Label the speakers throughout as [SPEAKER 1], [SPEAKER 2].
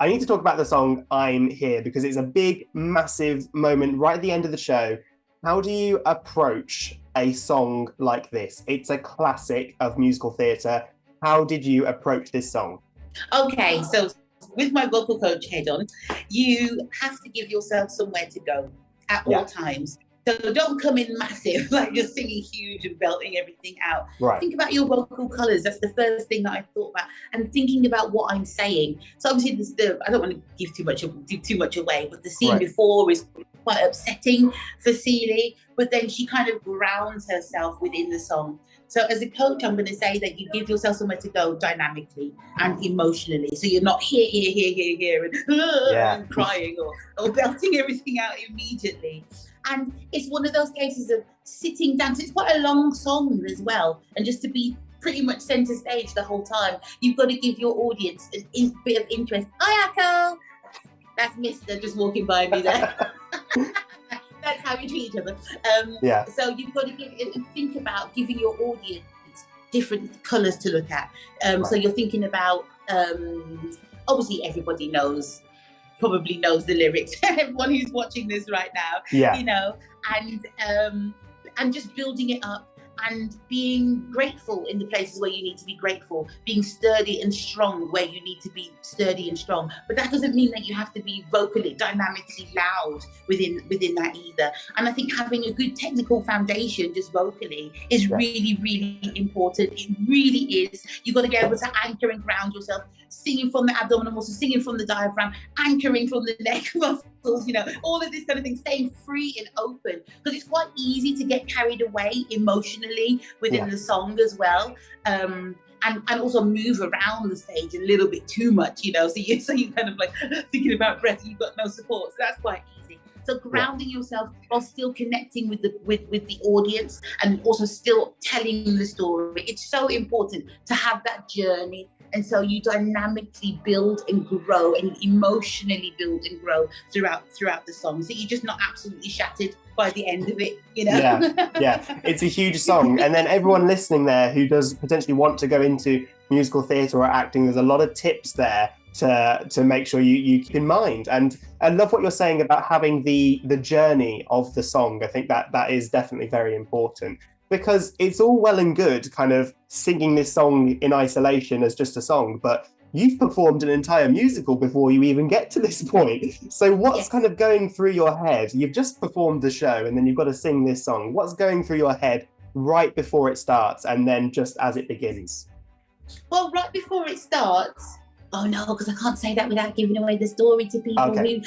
[SPEAKER 1] I need to talk about the song I'm Here because it's a big, massive moment right at the end of the show. How do you approach a song like this? It's a classic of musical theatre. How did you approach this song?
[SPEAKER 2] Okay, so with my vocal coach head on, you have to give yourself somewhere to go at all times. So don't come in massive, like just singing huge and belting everything out.
[SPEAKER 1] Right.
[SPEAKER 2] Think about your vocal colours. That's the first thing that I thought about, and thinking about what I'm saying. So obviously, I don't want to give too much away, but the scene before is quite upsetting for Celie. But then she kind of grounds herself within the song. So as a coach, I'm going to say that you give yourself somewhere to go dynamically and emotionally. So you're not here, and crying or belting everything out immediately. And it's one of those cases of sitting down. So it's quite a long song as well. And just to be pretty much centre stage the whole time, you've got to give your audience a bit of interest. Hi, Echo. That's Mister just walking by me there. That's how we treat each other. So you've got to think about giving your audience different colours to look at. So you're thinking about, obviously everybody probably knows the lyrics. Everyone who's watching this right now, you know, and just building it up and being grateful in the places where you need to be grateful, being sturdy and strong where you need to be sturdy and strong. But that doesn't mean that you have to be vocally, dynamically loud within that either. And I think having a good technical foundation just vocally is really, really important. It really is. You've got to be able to anchor and ground yourself, singing from the abdominal muscles, singing from the diaphragm, anchoring from the neck muscles, you know, all of this kind of thing, staying free and open, because it's quite easy to get carried away emotionally within the song as well. And also move around the stage a little bit too much, you know, so you kind of like thinking about breath, you've got no support, so that's quite easy. So grounding yourself while still connecting with the audience and also still telling the story. It's so important to have that journey. And so you dynamically build and grow and emotionally build and grow throughout the song. So you're just not absolutely shattered by the end of it, you know?
[SPEAKER 1] Yeah. It's a huge song. And then everyone listening there who does potentially want to go into musical theatre or acting, there's a lot of tips there to make sure you keep in mind. And I love what you're saying about having the journey of the song. I think that is definitely very important. Because it's all well and good kind of singing this song in isolation as just a song, but you've performed an entire musical before you even get to this point. So what's kind of going through your head? You've just performed the show and then you've got to sing this song. What's going through your head right before it starts and then just as it begins?
[SPEAKER 2] Well, right before it starts, oh no, because I can't say that without giving away the story to people.
[SPEAKER 1] Okay.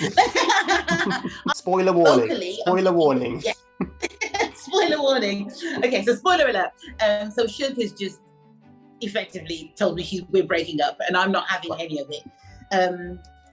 [SPEAKER 1] Spoiler warning.
[SPEAKER 2] Vocally,
[SPEAKER 1] spoiler warning.
[SPEAKER 2] Yeah. Spoiler warning. Okay, so spoiler alert. So Shug has just effectively told me we're breaking up and I'm not having any of it.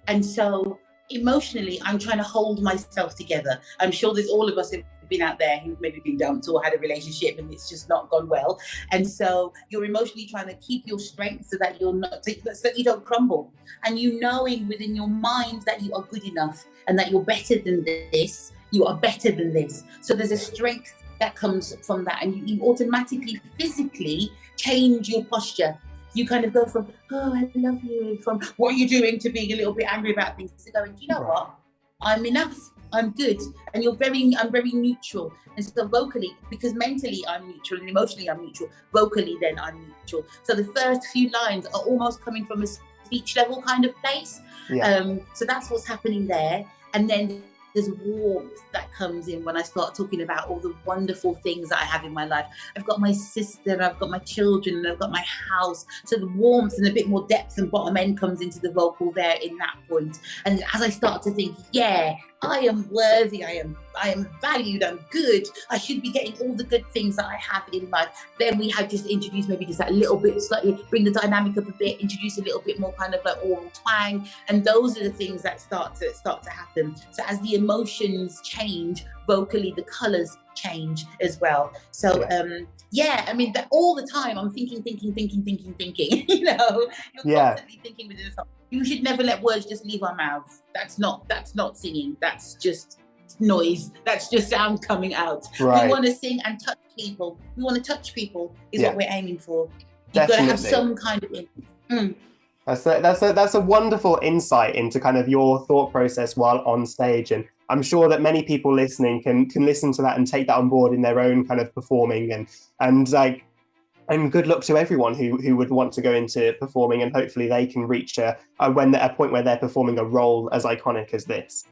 [SPEAKER 2] And so emotionally, I'm trying to hold myself together. I'm sure there's all of us who've been out there who've maybe been dumped or had a relationship and it's just not gone well. And so you're emotionally trying to keep your strength so that so that you don't crumble. And you knowing within your mind that you are good enough and that you're better than this. You are better than this. So there's a strength that comes from that. And you automatically, physically change your posture. You kind of go from, oh, I love you, from what are you doing to being a little bit angry about things to going, do you know what? I'm enough. I'm good. And I'm very neutral. And so vocally, because mentally I'm neutral and emotionally I'm neutral, vocally then I'm neutral. So the first few lines are almost coming from a speech level kind of place. So that's what's happening there. And then there's warmth that comes in when I start talking about all the wonderful things that I have in my life. I've got my sister, I've got my children, and I've got my house. So the warmth and a bit more depth and bottom end comes into the vocal there in that point. And as I start to think, yeah, I am worthy, I am valued, I'm good, I should be getting all the good things that I have in life. Then we have just introduced maybe just that little bit, slightly bring the dynamic up a bit, introduce a little bit more kind of like oral twang. And those are the things that start to happen. So as the emotions change, vocally the colours change as well. So I mean that all the time I'm thinking, you know, you're constantly thinking within the song. You should never let words just leave our mouths. That's not singing. That's just noise. That's just sound coming out. Right. We want to sing and touch people. We want to touch people is what we're aiming for. You've got to have some kind of
[SPEAKER 1] That's a wonderful insight into kind of your thought process while on stage, and I'm sure that many people listening can listen to that and take that on board in their own kind of performing, and like, and good luck to everyone who would want to go into performing, and hopefully they can reach a point where they're performing a role as iconic as this.